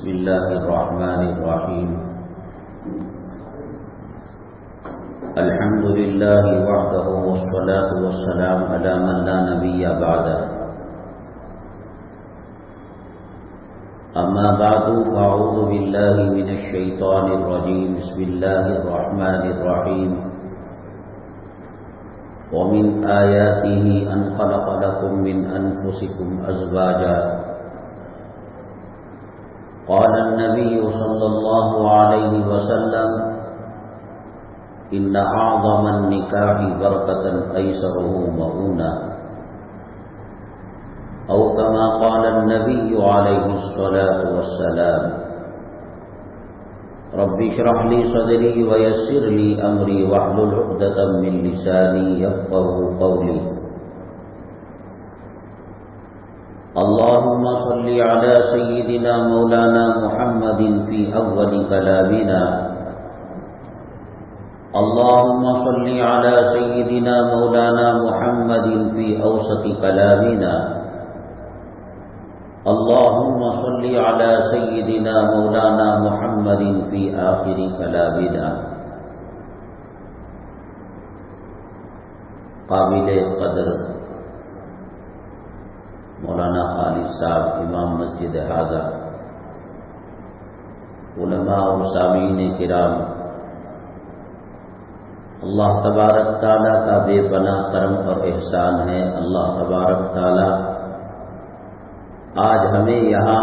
بسم الله الرحمن الرحيم الحمد لله وحده والصلاة والسلام على من لا نبي بعده أما بعد فأعوذ بالله من الشيطان الرجيم بسم الله الرحمن الرحيم ومن آياته أن خلق لكم من أنفسكم أزواجا قال النبي صلى الله عليه وسلم إن أعظم النكاح بركة أيسره مؤونة أو كما قال النبي عليه الصلاة والسلام رب اشرح لي صدري ويسر لي أمري واحلل عقدة من لساني يفقهوا قولي اللهم صل على سيدنا مولانا محمد في أول كلامنا اللهم صل على سيدنا مولانا محمد في أوسط كلامنا اللهم صل على سيدنا مولانا محمد في آخر كلامنا قابل قدر مولانا خالد صاحب امام مسجد ہذا، علماء اور سامعین کرام، اللہ تبارک تعالیٰ کا بے پناہ کرم اور احسان ہے۔ اللہ تبارک تعالیٰ آج ہمیں یہاں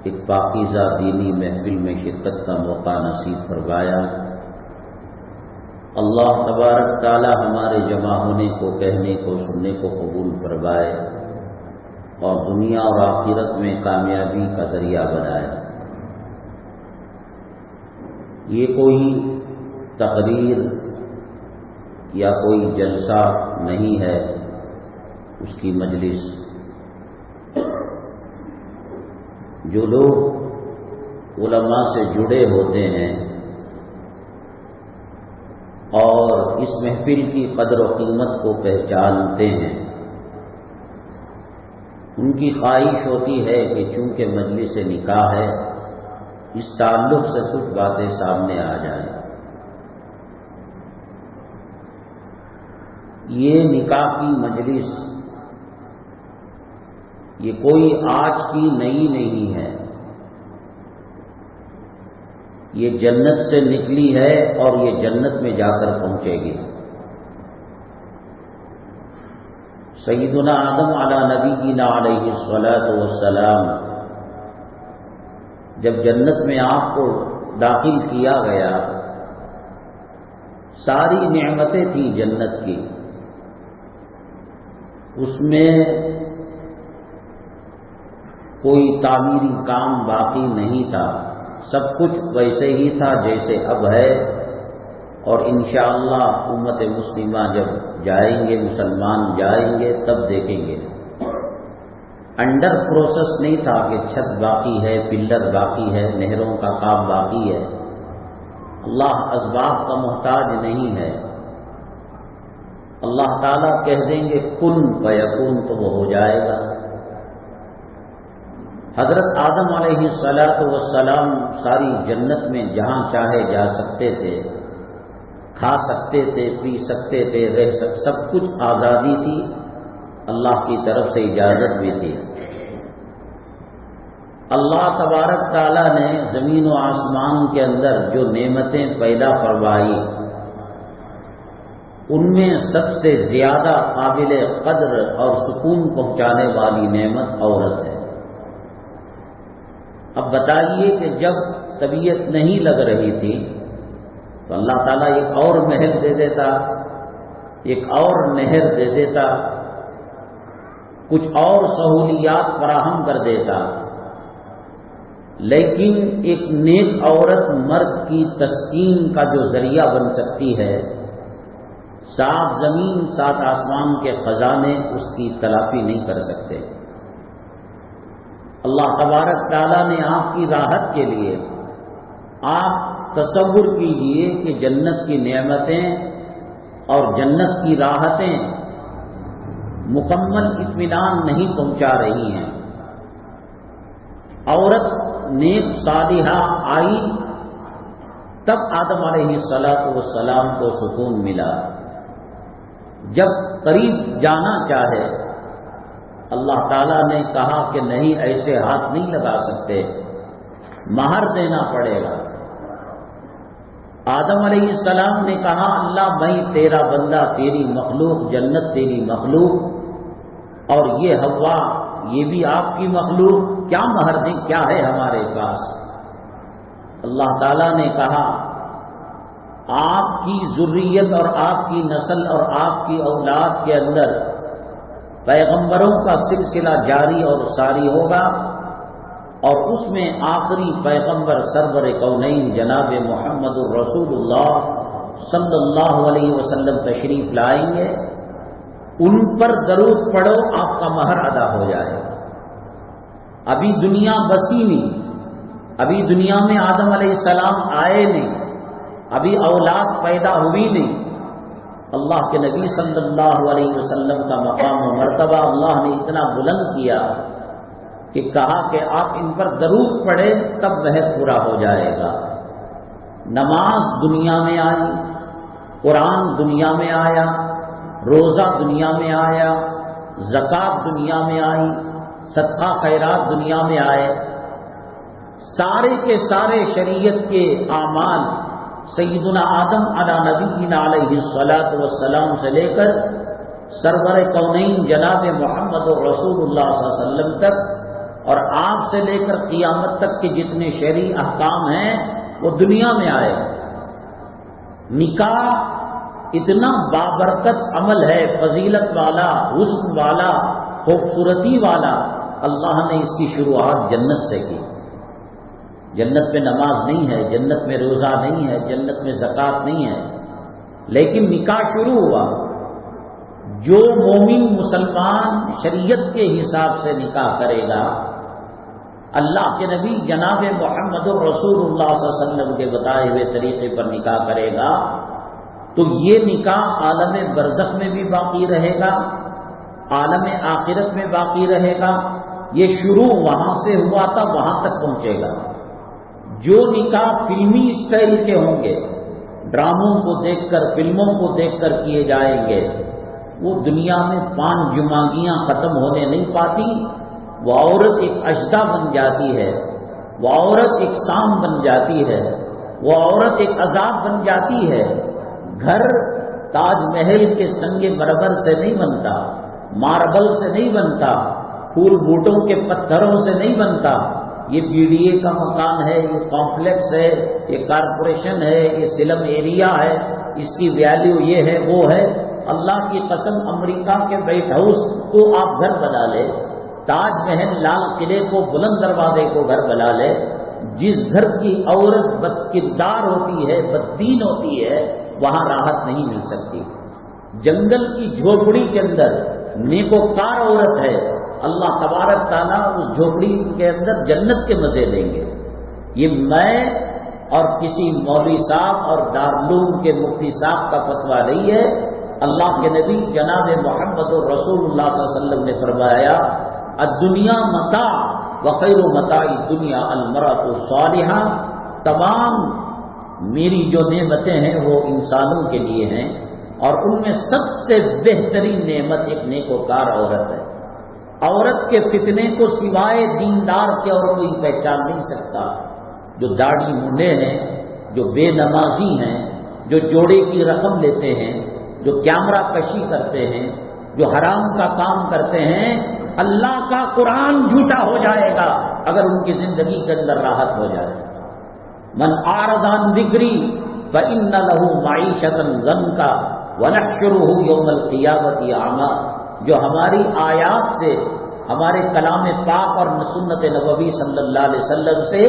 ایک پاکیزہ دینی محفل میں شرکت کا موقع نصیب فرمایا۔ اللہ تبارک تعالیٰ ہمارے جمع ہونے کو، کہنے کو، سننے کو قبول فرمائے اور دنیا اور آخرت میں کامیابی کا ذریعہ بنائے۔ یہ کوئی تقریر یا کوئی جلسہ نہیں ہے، اس کی مجلس۔ جو لوگ علماء سے جڑے ہوتے ہیں اور اس محفل کی قدر و قیمت کو پہچانتے ہیں، ان کی خواہش ہوتی ہے کہ چونکہ مجلس نکاح ہے، اس تعلق سے کچھ باتیں سامنے آ جائیں۔ یہ نکاح کی مجلس یہ کوئی آج کی نئی نہیں ہے، یہ جنت سے نکلی ہے اور یہ جنت میں جا کر پہنچے گی۔ سیدنا آدم علی نبینا علیہ الصلاۃ والسلام جب جنت میں آپ کو داخل کیا گیا، ساری نعمتیں تھیں جنت کی، اس میں کوئی تعمیری کام باقی نہیں تھا، سب کچھ ویسے ہی تھا جیسے اب ہے۔ اور انشاءاللہ امت مسلمہ جب جائیں گے، مسلمان جائیں گے، تب دیکھیں گے۔ انڈر پروسیس نہیں تھا کہ چھت باقی ہے، پلر باقی ہے، نہروں کا کام باقی ہے۔ اللہ اسباب کا محتاج نہیں ہے۔ اللہ تعالیٰ کہہ دیں گے کن فیکون تو وہ ہو جائے گا۔ حضرت آدم علیہ السلام ساری جنت میں جہاں چاہے جا سکتے تھے، کھا سکتے تھے، پی سکتے تھے، رہ سکتے، سب کچھ آزادی تھی، اللہ کی طرف سے اجازت بھی تھی۔ اللہ تبارک تعالیٰ نے زمین و آسمان کے اندر جو نعمتیں پیدا فرمائی، ان میں سب سے زیادہ قابل قدر اور سکون پہنچانے والی نعمت عورت ہے۔ اب بتائیے کہ جب طبیعت نہیں لگ رہی تھی تو اللہ تعالیٰ ایک اور محل دے دیتا، ایک اور نہر دے دیتا، کچھ اور سہولیات فراہم کر دیتا، لیکن ایک نیک عورت مرد کی تسکین کا جو ذریعہ بن سکتی ہے، سات زمین سات آسمان کے خزانے اس کی تلافی نہیں کر سکتے۔ اللہ تبارک تعالیٰ نے آپ کی راحت کے لیے، آپ تصور کیجئے کہ جنت کی نعمتیں اور جنت کی راحتیں مکمل اطمینان نہیں پہنچا رہی ہیں۔ عورت نیک صالحہ آئی تب آدم علیہ السلام کو سکون ملا۔ جب قریب جانا چاہے اللہ تعالیٰ نے کہا کہ نہیں، ایسے ہاتھ نہیں لگا سکتے، مہر دینا پڑے گا۔ آدم علیہ السلام نے کہا اللہ میں تیرا بندہ، تیری مخلوق، جنت تیری مخلوق، اور یہ حوا یہ بھی آپ کی مخلوق، کیا مہر دیں، کیا ہے ہمارے پاس؟ اللہ تعالیٰ نے کہا آپ کی ذریت اور آپ کی نسل اور آپ کی اولاد کے اندر پیغمبروں کا سلسلہ جاری اور ساری ہوگا، اور اس میں آخری پیغمبر سرور کونین جناب محمد الرسول اللہ صلی اللہ علیہ وسلم تشریف لائیں گے، ان پر درود پڑھو، آپ کا مہر ادا ہو جائے گا۔ ابھی دنیا بسی نہیں، ابھی دنیا میں آدم علیہ السلام آئے نہیں، ابھی اولاد پیدا ہوئی نہیں، اللہ کے نبی صلی اللہ علیہ وسلم کا مقام و مرتبہ اللہ نے اتنا بلند کیا کہ کہا کہ آپ ان پر درود پڑھیں تب مہر پورا ہو جائے گا۔ نماز دنیا میں آئی، قرآن دنیا میں آیا، روزہ دنیا میں آیا، زکوٰۃ دنیا میں آئی، صدقہ خیرات دنیا میں آئے، سارے کے سارے شریعت کے اعمال سیدنا آدم علی نبینا علیہ الصلاۃ والسلام سے لے کر سرور کونین جناب محمد رسول اللہ صلی اللہ علیہ وسلم تک، اور آپ سے لے کر قیامت تک کے جتنے شرعی احکام ہیں وہ دنیا میں آئے۔ نکاح اتنا بابرکت عمل ہے، فضیلت والا، حسن والا، خوبصورتی والا، اللہ نے اس کی شروعات جنت سے کی۔ جنت میں نماز نہیں ہے، جنت میں روزہ نہیں ہے، جنت میں زکوٰۃ نہیں ہے، لیکن نکاح شروع ہوا۔ جو مومن مسلمان شریعت کے حساب سے نکاح کرے گا، اللہ کے نبی جناب محمد رسول اللہ صلی اللہ علیہ وسلم کے بتائے ہوئے طریقے پر نکاح کرے گا، تو یہ نکاح عالم برزخ میں بھی باقی رہے گا، عالم آخرت میں باقی رہے گا۔ یہ شروع وہاں سے ہوا تھا، وہاں تک پہنچے گا۔ جو نکاح فلمی اسٹائل کے ہوں گے، ڈراموں کو دیکھ کر، فلموں کو دیکھ کر کیے جائیں گے، وہ دنیا میں 5 جماگیاں ختم ہونے نہیں پاتی۔ وہ عورت ایک اژدھا بن جاتی ہے، وہ عورت ایک سام بن جاتی ہے، وہ عورت ایک عذاب بن جاتی ہے۔ گھر تاج محل کے سنگ مرمر سے نہیں بنتا، ماربل سے نہیں بنتا، پھول بوٹوں کے پتھروں سے نہیں بنتا۔ یہ بی ڈی اے کا مکان ہے، یہ کمپلیکس ہے، یہ کارپوریشن ہے، یہ سلم ایریا ہے، اس کی ویلیو یہ ہے وہ ہے۔ اللہ کی قسم، امریکہ کے وائٹ ہاؤس کو آپ گھر بنا لے، تاج محل لال قلعے کو، بلند دروازے کو گھر بنا لے، جس گھر کی عورت بدکردار ہوتی ہے، بددین ہوتی ہے، وہاں راحت نہیں مل سکتی۔ جنگل کی جھوپڑی کے اندر نیکوکار عورت ہے، اللہ تبارک تعالیٰ اس جھوپڑی کے اندر جنت کے مزے دیں گے۔ یہ میں اور کسی مولوی صاحب اور دارالعلوم کے مفتی صاحب کا فتویٰ نہیں ہے، اللہ کے نبی جناب محمد رسول اللہ صلی اللہ علیہ وسلم نے فرمایا الدنیا متاع وخیر متاع الدنیا المرأۃ الصالحہ۔ تمام میری جو نعمتیں ہیں وہ انسانوں کے لیے ہیں، اور ان میں سب سے بہترین نعمت ایک نیکوکار عورت ہے۔ عورت کے فتنے کو سوائے دیندار کے اور کوئی پہچان نہیں سکتا۔ جو داڑھی منڈے ہیں، جو بے نمازی ہیں، جو جوڑے کی رقم لیتے ہیں، جو کیمرہ کشی کرتے ہیں، جو حرام کا کام کرتے ہیں، اللہ کا قرآن جھوٹا ہو جائے گا اگر ان کی زندگی کے اندر راحت ہو جائے۔ من اعرض عن ذکری فإن له معیشۃ ضنکا ونحشرہ یوم القیامۃ اعمی۔ جو ہماری آیات سے، ہمارے کلام پاک اور سنت نبوی صلی اللہ علیہ وسلم سے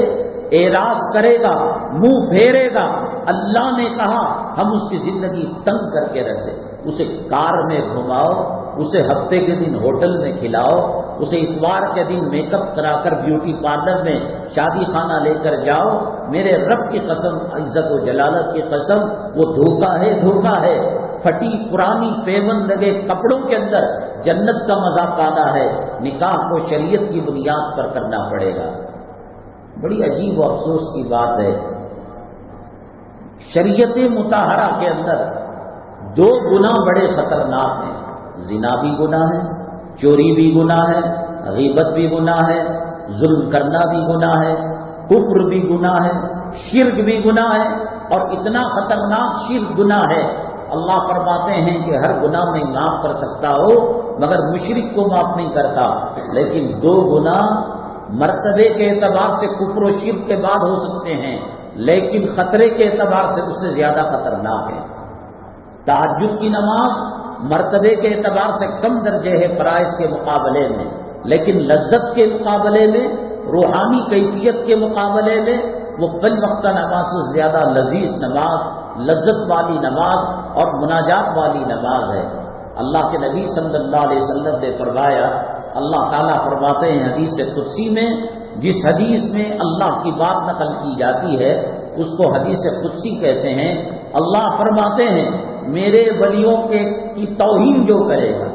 اعراض کرے گا، منہ پھیرے گا، اللہ نے کہا ہم اس کی زندگی تنگ کر کے رکھ دیں۔ اسے کار میں گھماؤ، اسے ہفتے کے دن ہوٹل میں کھلاؤ، اسے اتوار کے دن میک اپ کرا کر بیوٹی پارلر میں شادی خانہ لے کر جاؤ، میرے رب کی قسم، عزت و جلالت کی قسم، وہ دھوکہ ہے، دھوکہ ہے۔ پھٹی پرانی پیوند لگے کپڑوں کے اندر جنت کا مزہ پانا ہے، نکاح کو شریعت کی بنیاد پر کرنا پڑے گا۔ بڑی عجیب و افسوس کی بات ہے، شریعت مطہرہ کے اندر دو گناہ بڑے خطرناک ہیں، زنا بھی گناہ ہے، چوری بھی گناہ ہے، غیبت بھی گناہ ہے، ظلم کرنا بھی گناہ ہے، کفر بھی گناہ ہے، شرک بھی گناہ ہے، اور اتنا خطرناک شرک گناہ ہے اللہ فرماتے ہیں کہ ہر گناہ میں معاف کر سکتا ہو مگر مشرک کو معاف نہیں کرتا، لیکن دو گناہ مرتبے کے اعتبار سے کفر و شرک کے بعد ہو سکتے ہیں، لیکن خطرے کے اعتبار سے اس سے زیادہ خطرناک ہے۔ تہجد کی نماز مرتبے کے اعتبار سے کم درجے ہے فرائض کے مقابلے میں، لیکن لذت کے مقابلے میں، روحانی کیفیت کے مقابلے میں وہ 5 وقتہ نماز سے زیادہ لذیذ نماز، لذت والی نماز اور مناجات والی نماز ہے۔ اللہ کے نبی صلی اللہ علیہ وسلم نے فرمایا، اللہ تعالیٰ فرماتے ہیں حدیث قدسی میں، جس حدیث میں اللہ کی بات نقل کی جاتی ہے اس کو حدیث قدسی کہتے ہیں۔ اللہ فرماتے ہیں میرے ولیوں کی توہین جو کرے گا،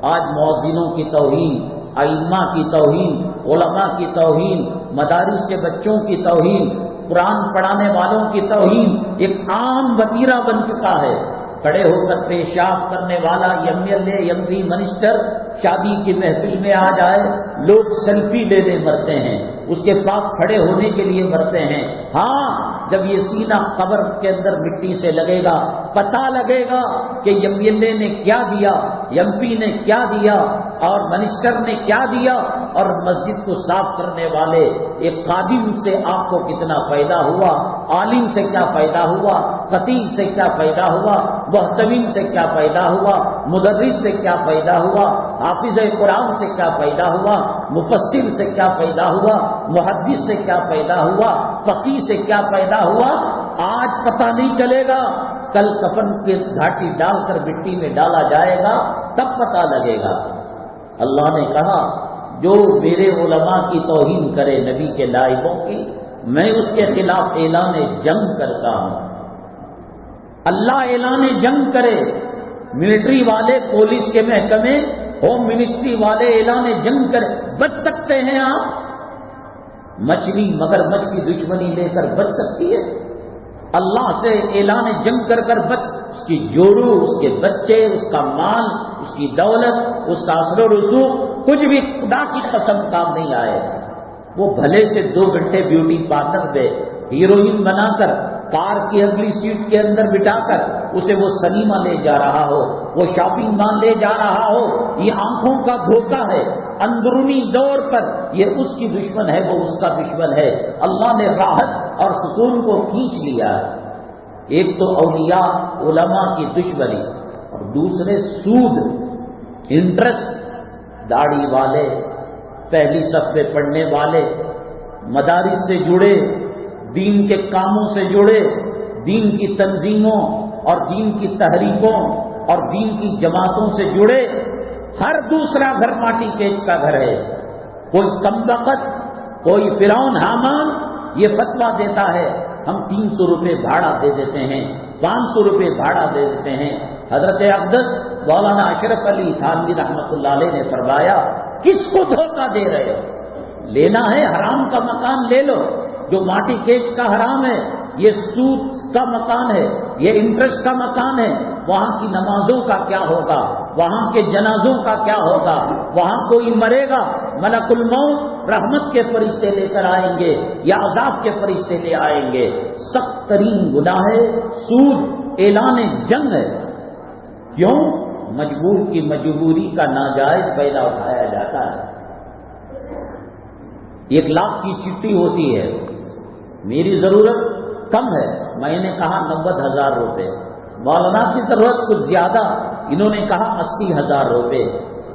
آج مؤذنوں کی توہین، ائمہ کی توہین، علماء کی توہین، مدارس کے بچوں کی توہین، قرآن پڑھانے والوں کی توہین ایک عام وتیرہ بن چکا ہے۔ کھڑے ہو کر پیشاب کرنے والا M L A, M P, minister شادی کی محفل میں آ جائے، لوگ سیلفی لینے مرتے ہیں، اس کے پاس کھڑے ہونے کے لیے مرتے ہیں۔ ہاں جب یہ سینہ قبر کے اندر مٹی سے لگے گا، پتہ لگے گا کہ ایم ایل اے نے کیا دیا، ایم پی نے کیا دیا اور منسٹر نے کیا دیا، اور مسجد کو صاف کرنے والے ایک خادم سے آپ کو کتنا فائدہ ہوا، عالم سے کیا فائدہ ہوا، خطیب سے کیا فائدہ ہوا، محتمم سے کیا فائدہ ہوا، مدرس سے کیا فائدہ ہوا، حافظ قرآن سے کیا فائدہ ہوا، مفسر سے کیا فائدہ ہوا، محدث سے کیا فائدہ ہوا، فقیہ سے کیا فائدہ ہوا، آج پتہ نہیں چلے گا، کل کفن کی گھاٹی ڈال کر مٹی میں ڈالا جائے گا تب پتہ لگے گا۔ اللہ نے کہا جو میرے علماء کی توہین کرے، نبی کے نائبوں کی، میں اس کے خلاف اعلان جنگ کرتا ہوں۔ اللہ اعلان جنگ کرے، ملٹری والے، پولیس کے محکمے، ہوم منسٹری والے اعلان جنگ کرے، بچ سکتے ہیں آپ؟ مچھلی مگر مچھ کی دشمنی لے کر بچ سکتی ہے؟ اللہ سے اعلان جنگ کر کر بچ، اس کی جورو، اس کے بچے، اس کا مال، اس کی دولت، اس کا اثر و رسوخ، کچھ بھی خدا کی قسم کام نہیں آئے۔ وہ بھلے سے 2 گھنٹے بیوٹی پارلر میں ہیروئن بنا کر کار کی اگلی سیٹ کے اندر بٹھا کر اسے وہ سنیما لے جا رہا ہو، وہ شاپنگ مال لے جا رہا ہو، یہ آنکھوں کا دھوکہ ہے۔ اندرونی طور پر یہ اس کی دشمن ہے، وہ اس کا دشمن ہے۔ اللہ نے راحت اور سکون کو کھینچ لیا۔ ایک تو اولیاء علماء کی دشمنی، اور دوسرے سود، انٹرسٹ، داڑھی والے، پہلی صف میں پڑھنے والے، مدارس سے جڑے، دین کے کاموں سے جڑے، دین کی تنظیموں اور دین کی تحریکوں اور دین کی جماعتوں سے جڑے، ہر دوسرا گھر ماٹی کیچ کا گھر ہے۔ کوئی کمبخت، کوئی فرعون حامان یہ فتویٰ دیتا ہے ہم 300 روپے بھاڑا دے دیتے ہیں، 500 روپے بھاڑا دے دیتے ہیں۔ حضرت اقدس مولانا اشرف علی تھانوی رحمۃ اللہ علیہ نے فرمایا کس کو دھوکہ دے رہے ہو؟ لینا ہے حرام کا مکان لے لو، جو ماٹی کیچ کا حرام ہے، یہ سود کا مکان ہے، یہ انٹرسٹ کا مکان ہے، وہاں کی نمازوں کا کیا ہوگا، وہاں کے جنازوں کا کیا ہوگا، وہاں کوئی مرے گا ملک الموت رحمت کے فرشتے لے کر آئیں گے یا عذاب کے فرشتے لے آئیں گے۔ سخت ترین گناہ ہے سود، اعلان جنگ ہے۔ کیوں؟ مجبور کی مجبوری کا ناجائز فائدہ اٹھایا جاتا ہے۔ 1 لاکھ کی چٹھی ہوتی ہے، میری ضرورت کم ہے، میں نے کہا 90,000 روپے، مولانا کی ضرورت کچھ زیادہ، انہوں نے کہا 80,000 روپے،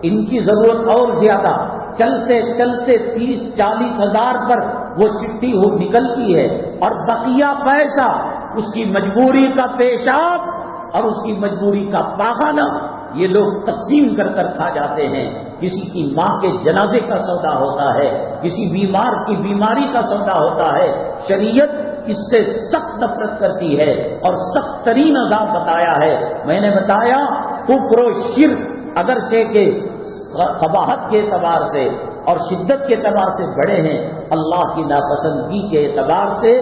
ان کی ضرورت اور زیادہ، چلتے چلتے 30-40 ہزار پر وہ چٹھی نکلتی ہے، اور بقیہ پیسہ اس کی مجبوری کا پیشاب اور اس کی مجبوری کا پاخانہ یہ لوگ تقسیم کر کر کھا جاتے ہیں۔ کسی کی ماں کے جنازے کا سودا ہوتا ہے، کسی بیمار کی بیماری کا سودا ہوتا ہے۔ شریعت اس سے سخت نفرت کرتی ہے اور سخت ترین عذاب بتایا ہے۔ میں نے بتایا کفر و شرک اگرچہ کہ قباحت کے اعتبار سے اور شدت کے اعتبار سے بڑے ہیں، اللہ کی ناپسندگی کے اعتبار سے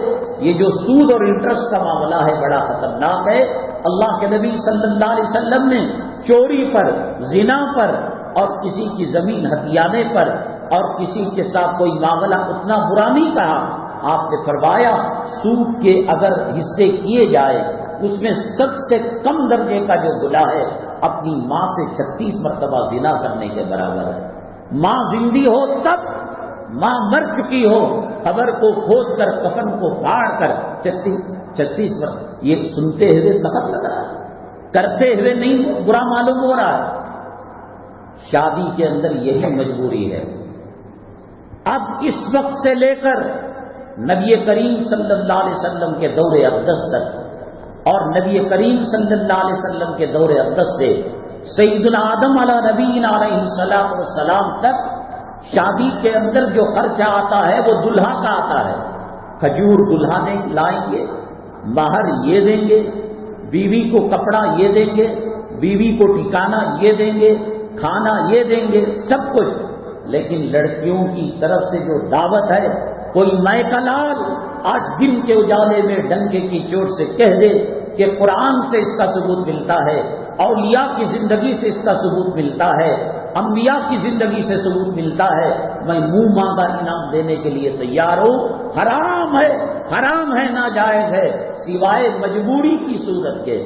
یہ جو سود اور انٹرسٹ کا معاملہ ہے بڑا خطرناک ہے۔ اللہ کے نبی صلی اللہ علیہ وسلم نے چوری پر، زنا پر اور کسی کی زمین ہتھیانے پر اور کسی کے ساتھ کوئی معاملہ اتنا برا نہیں کہا۔ آپ نے فرمایا سود کے اگر حصے کیے جائے اس میں سب سے کم درجے کا جو گناہ ہے اپنی ماں سے 36 مرتبہ زنا کرنے کے برابر ہے۔ ماں زندہ ہو تب، ماں مر چکی ہو، قبر کو کھود کر کفن کو پھاڑ کر 36 مرتبہ، یہ سنتے ہوئے سخت لگ رہا ہے، کرتے ہوئے نہیں برا معلوم ہو رہا ہے۔ شادی کے اندر یہی مجبوری ہے۔ اب اس وقت سے لے کر نبی کریم صلی اللہ علیہ وسلم کے دور اقدس تک اور نبی کریم صلی اللہ علیہ وسلم کے دور اقدس سے سیدنا آدم علی نبینا علیہ السلام والسلام تک شادی کے اندر جو خرچہ آتا ہے وہ دلہا کا آتا ہے۔ کھجور دلہا لائیں گے، مہر یہ دیں گے، بیوی کو کپڑا یہ دیں گے، بیوی کو ٹھکانہ یہ دیں گے، کھانا یہ دیں گے، سب کچھ۔ لیکن لڑکیوں کی طرف سے جو دعوت ہے، کوئی مائی کا لال آج دن کے اجالے میں ڈنکے کی چوٹ سے کہہ دے کہ قرآن سے اس کا ثبوت ملتا ہے، اولیاء کی زندگی سے اس کا ثبوت ملتا ہے، انبیاء کی زندگی سے ثبوت ملتا ہے، میں منہ مانگا انعام دینے کے لیے تیار ہوں۔ حرام ہے ناجائز ہے، سوائے مجبوری کی صورت کے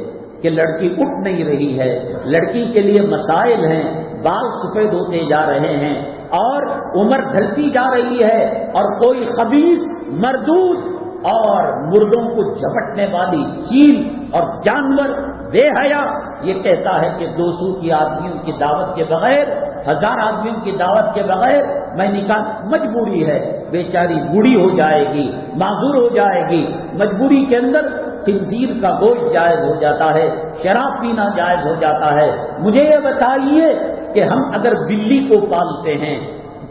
کہ لڑکی اٹھ نہیں رہی ہے، لڑکی کے لیے مسائل ہیں، بال سفید ہوتے جا رہے ہیں اور عمر ڈھلتی جا رہی ہے، اور کوئی خبیث مردود اور مردوں کو جھپٹنے والی چیل اور جانور بے حیا یہ کہتا ہے کہ 200 کی آدمیوں کی دعوت کے بغیر، 1000 آدمیوں کی دعوت کے بغیر میں نکاح، مجبوری ہے، بیچاری بوڑھی ہو جائے گی، معذور ہو جائے گی، مجبوری کے اندر خنزیر کا گوشت جائز ہو جاتا ہے، شراب پینا جائز ہو جاتا ہے۔ مجھے یہ بتائیے کہ ہم اگر بلی کو پالتے ہیں،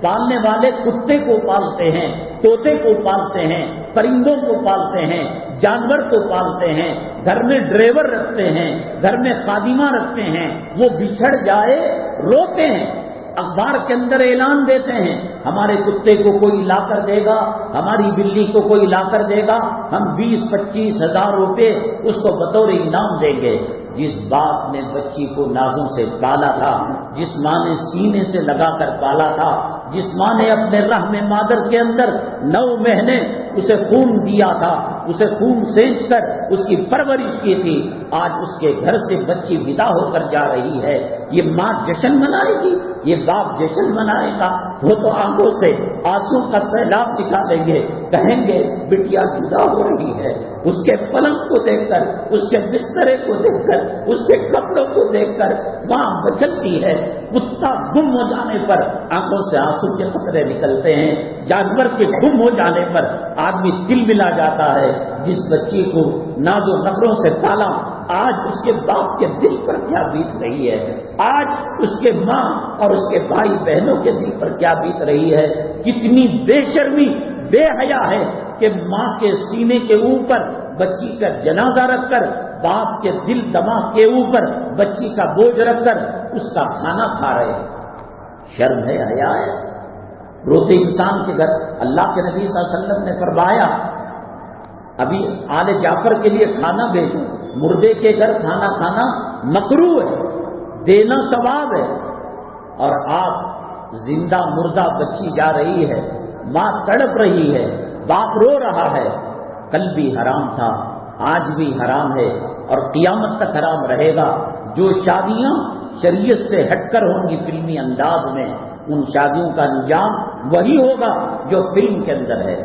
پالنے والے کتے کو پالتے ہیں، طوطے کو پالتے ہیں، پرندوں کو پالتے ہیں، جانور کو پالتے ہیں، گھر میں ڈرائیور رکھتے ہیں، گھر میں خادمہ رکھتے ہیں، وہ بچھڑ جائے روتے ہیں، اخبار کے اندر اعلان دیتے ہیں ہمارے کتے کو کوئی لا کر دے گا، ہماری بلی کو کوئی لا کر دے گا، ہم 20-25 ہزار روپے اس کو بطور انعام دیں گے۔ جس باپ نے بچی کو نازوں سے پالا تھا، جس ماں نے سینے سے لگا کر پالا تھا، جس ماں نے اپنے رحم مادر کے اندر 9 مہینے اسے خون دیا تھا، اسے خون سینچ کر اس کی پرورش کی تھی، آج اس کے گھر سے بچی ودا ہو کر جا رہی ہے، یہ ماں جشن منائے گی، یہ باپ جشن منائے گا؟ وہ تو آنکھوں سے آنسو کا سیلاب نکالیں گے، کہیں گے بٹیا جدا ہو رہی ہے، اس کے پلنگ کو دیکھ کر، اس کے بسترے کو دیکھ کر، اس کے کپڑوں کو دیکھ کر ماں بچتی ہے۔ کتا گم ہو جانے پر آنکھوں سے آنسو کے قطرے نکلتے ہیں، جانور کے گم ہو جانے پر آدمی دل ملا جاتا ہے۔ جس بچی کو ناز و نخروں سے پالا، آج اس کے باپ کے دل پر کیا بیت رہی ہے، آج اس کے ماں اور اس کے بھائی بہنوں کے دل پر کیا بیت رہی ہے۔ کتنی بے شرمی، بے حیا ہے کہ ماں کے سینے کے اوپر بچی کا جنازہ رکھ کر، باپ کے دل دماغ کے اوپر بچی کا بوجھ رکھ کر اس کا کھانا کھا رہے ہیں۔ شرم ہے، حیا ہے؟ روتے انسان کے گھر اللہ کے نبی صلی اللہ علیہ وسلم نے فرمایا ابھی آل جعفر کے لیے کھانا بھیجو، مردے کے گھر کھانا کھانا مکروہ ہے، دینا ثواب ہے، اور آپ زندہ مردہ بچی جا رہی ہے، ماں تڑپ رہی ہے، باپ رو رہا ہے۔ کل بھی حرام تھا، آج بھی حرام ہے اور قیامت تک حرام رہے گا۔ جو شادیاں شریعت سے ہٹ کر ہوں گی فلمی انداز میں، ان شادیوں کا انجام وہی ہوگا جو فلم کے اندر ہے۔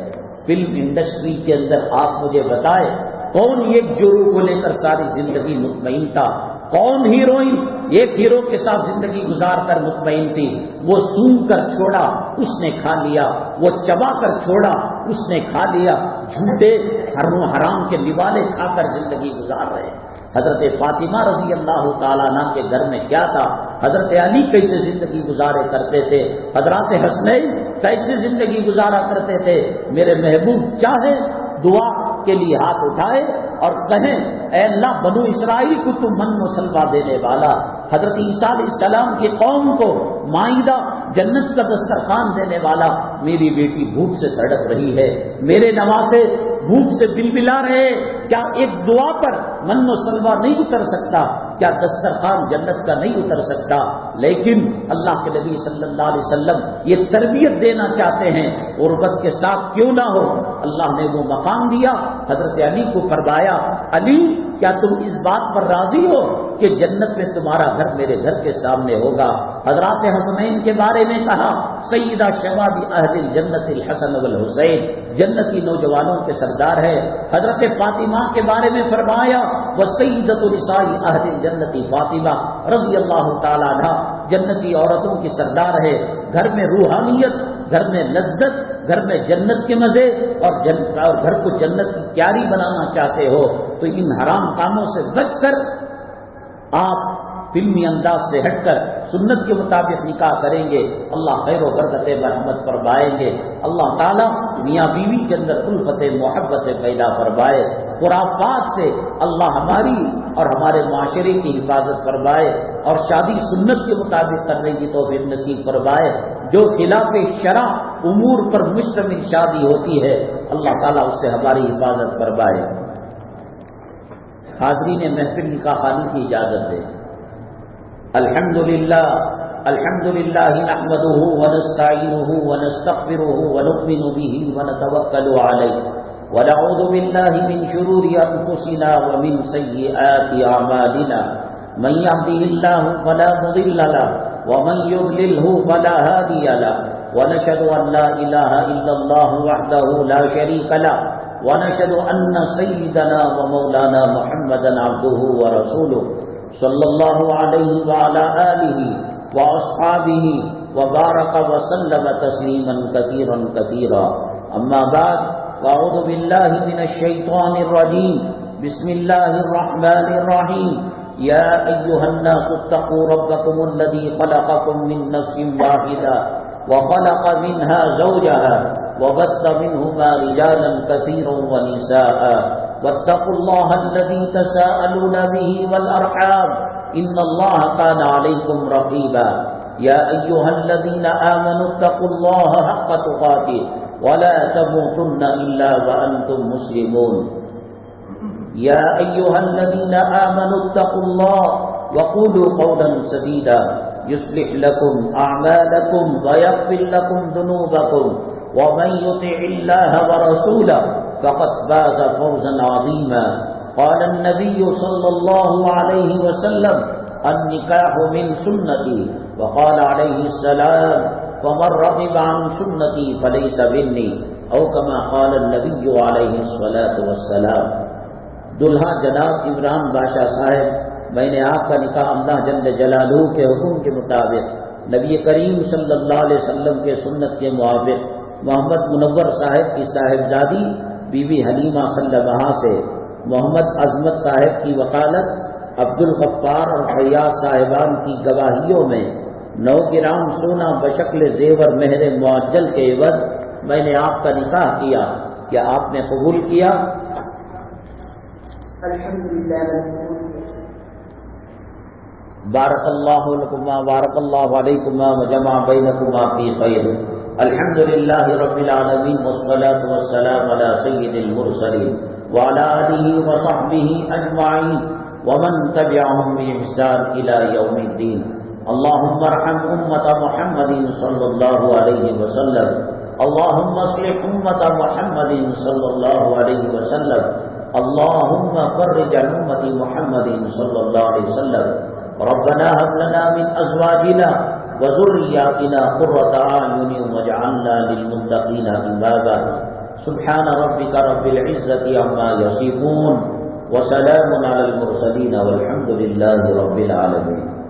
فلم انڈسٹری کے اندر آپ مجھے بتائے کون ایک جورو کو لے کر ساری زندگی مطمئن تھا؟ کون ہیروئن ایک ہیرو کے ساتھ زندگی گزار کر مطمئن تھی؟ وہ سونگ کر چھوڑا، اس نے کھا لیا، وہ چبا کر چھوڑا، اس نے کھا لیا، جھوٹے حرام کے نوالے کھا کر زندگی گزار رہے۔ حضرت فاطمہ رضی اللہ تعالیٰ عنہ کے گھر میں کیا تھا؟ حضرت علی کیسے زندگی گزارے کرتے تھے؟ حضرات حسنین کیسے زندگی گزارا کرتے تھے؟ میرے محبوب چاہے دعا کے لیے ہاتھ اٹھائے اور کہیں اے اللہ بنو اسرائیل کو تو من و سلوہ دینے والا، حضرت عیسیٰ علیہ السلام کی قوم کو مائدہ جنت کا دسترخوان دینے والا میری بیٹی بھوک سے تڑپ رہی ہے، میرے نواسے بھوک سے بلبلا رہے، کیا ایک دعا پر من و سلوہ نہیں اتر سکتا؟ کیا دسترخوان جنت کا نہیں اتر سکتا؟ لیکن اللہ کے نبی صلی اللہ علیہ وسلم یہ تربیت دینا چاہتے ہیں، غربت کے ساتھ کیوں نہ ہو، اللہ نے وہ مقام دیا۔ حضرت علی کو فرمایا، علی کیا تم اس بات پر راضی ہو کہ جنت میں تمہارا گھر میرے گھر کے سامنے ہوگا؟ حضرات حسنین کے بارے میں کہا، سیدہ شباب اہل الجنت الحسن والحسین، جنتی نوجوانوں کے سردار ہے۔ حضرت فاطمہ کے بارے میں فرمایا، وسیدۃ نساء اہل الجنت فاطمہ رضی اللہ تعالی عنہا، جنتی عورتوں کی سردار ہے۔ گھر میں روحانیت، گھر میں لذت، گھر میں جنت کے مزے اور گھر کو جنت کی کیاری بنانا چاہتے ہو تو ان حرام کاموں سے بچ کر آپ فلمی انداز سے ہٹ کر سنت کے مطابق نکاح کریں گے، اللہ خیر و برکت مرحمت فرمائیں گے، اللہ تعالیٰ میاں بیوی کے اندر الفت محبت پیدا فرمائے، خرافات سے اللہ ہماری اور ہمارے معاشرے کی حفاظت فرمائے اور شادی سنت کے مطابق کرنے کی توفیق نصیب فرمائے۔ جو خلاف شرع امور پر مشتمل شادی ہوتی ہے اللہ تعالیٰ اس سے ہماری حفاظت فرمائے۔ حاضرین محفل نکاح خوانی کی اجازت دے۔ الحمدللہ نحمده ونستعینه ونستغفره ونؤمن به ونتوکل علیہ ونعوذ باللہ من شرور انفسنا ومن سیئات اعمالنا من یهده اللہ فلا مضل له ومن يضلله فلا هادي له ونشهد ان لا اله الا الله وحده لا شريك له ونشهد ان سيدنا ومولانا محمدا عبده ورسوله صلی اللہ علیہ وعلى آلہ واصحابہ وبارک وسلم تسلیما کثیرا کثیرا، اما بعد فاعوذ باللہ من الشیطان الرجیم، بسم اللہ الرحمن الرحیم، یا ایہا الناس اتقوا ربکم الذی خلقکم من نفس واحدہ وخلق منها زوجها وبث منهما رجالا كثيرا ونساء واتقوا الله الذي تساءلون به والأرحام إن الله كان عليكم رقيبا يا أيها الذين آمنوا اتقوا الله حق تقاته ولا تموتن إلا وأنتم مسلمون يا أيها الذين آمنوا اتقوا الله وقولوا قولا سديدا يصلح لكم أعمالكم ويغفر لكم ذنوبكم ومن يطع الله ورسوله فقد فاز فوزا عظيما قال النبي صلى الله عليه وسلم النكاح من سنتي وقال عليه السلام فمن رغب عن سنتي فليس مني او كما قال النبي عليه الصلاة والسلام۔ دلہا جناب عمران بادشاہ صاحب، میں نے آپ کا نکاح اللہ جل جلالہ کے حکم کے مطابق نبی کریم صلی اللہ علیہ وسلم کے سنت کے موافق محمد منور صاحب کی صاحبزادی بی بی حلیمہ سلمہ سے محمد عظمت صاحب کی وکالت عبد الغفار اور فیاض صاحبان کی گواہیوں میں 9 گرام سونا بشکل زیور مہر معجل کے عوض میں نے آپ کا نکاح کیا، کیا آپ نے قبول کیا؟ الحمدللہ۔ بارک اللہ لکما بارک اللہ علیکما وجمع بینکما فی خیر۔ الحمد للہ رب العالمین والصلاة والسلام علی سید المرسلین وعلی آلہ وصحبہ اجمعین ومن تبعهم بإحسان الى یوم الدین۔ اللہم ارحم امت محمد صلی اللہ علیہ وسلم، اللہم اصلح امت محمد صلی اللہ علیہ وسلم، اللہم فرج عن امت محمد صلی اللہ علیہ وسلم۔ ربنا هب لنا من ازواجنا وذرياتنا قرة أعين واجعلنا للمتقين إماما۔ سبحان ربك رب العزة عما يصفون وسلام على المرسلين والحمد لله رب العالمين۔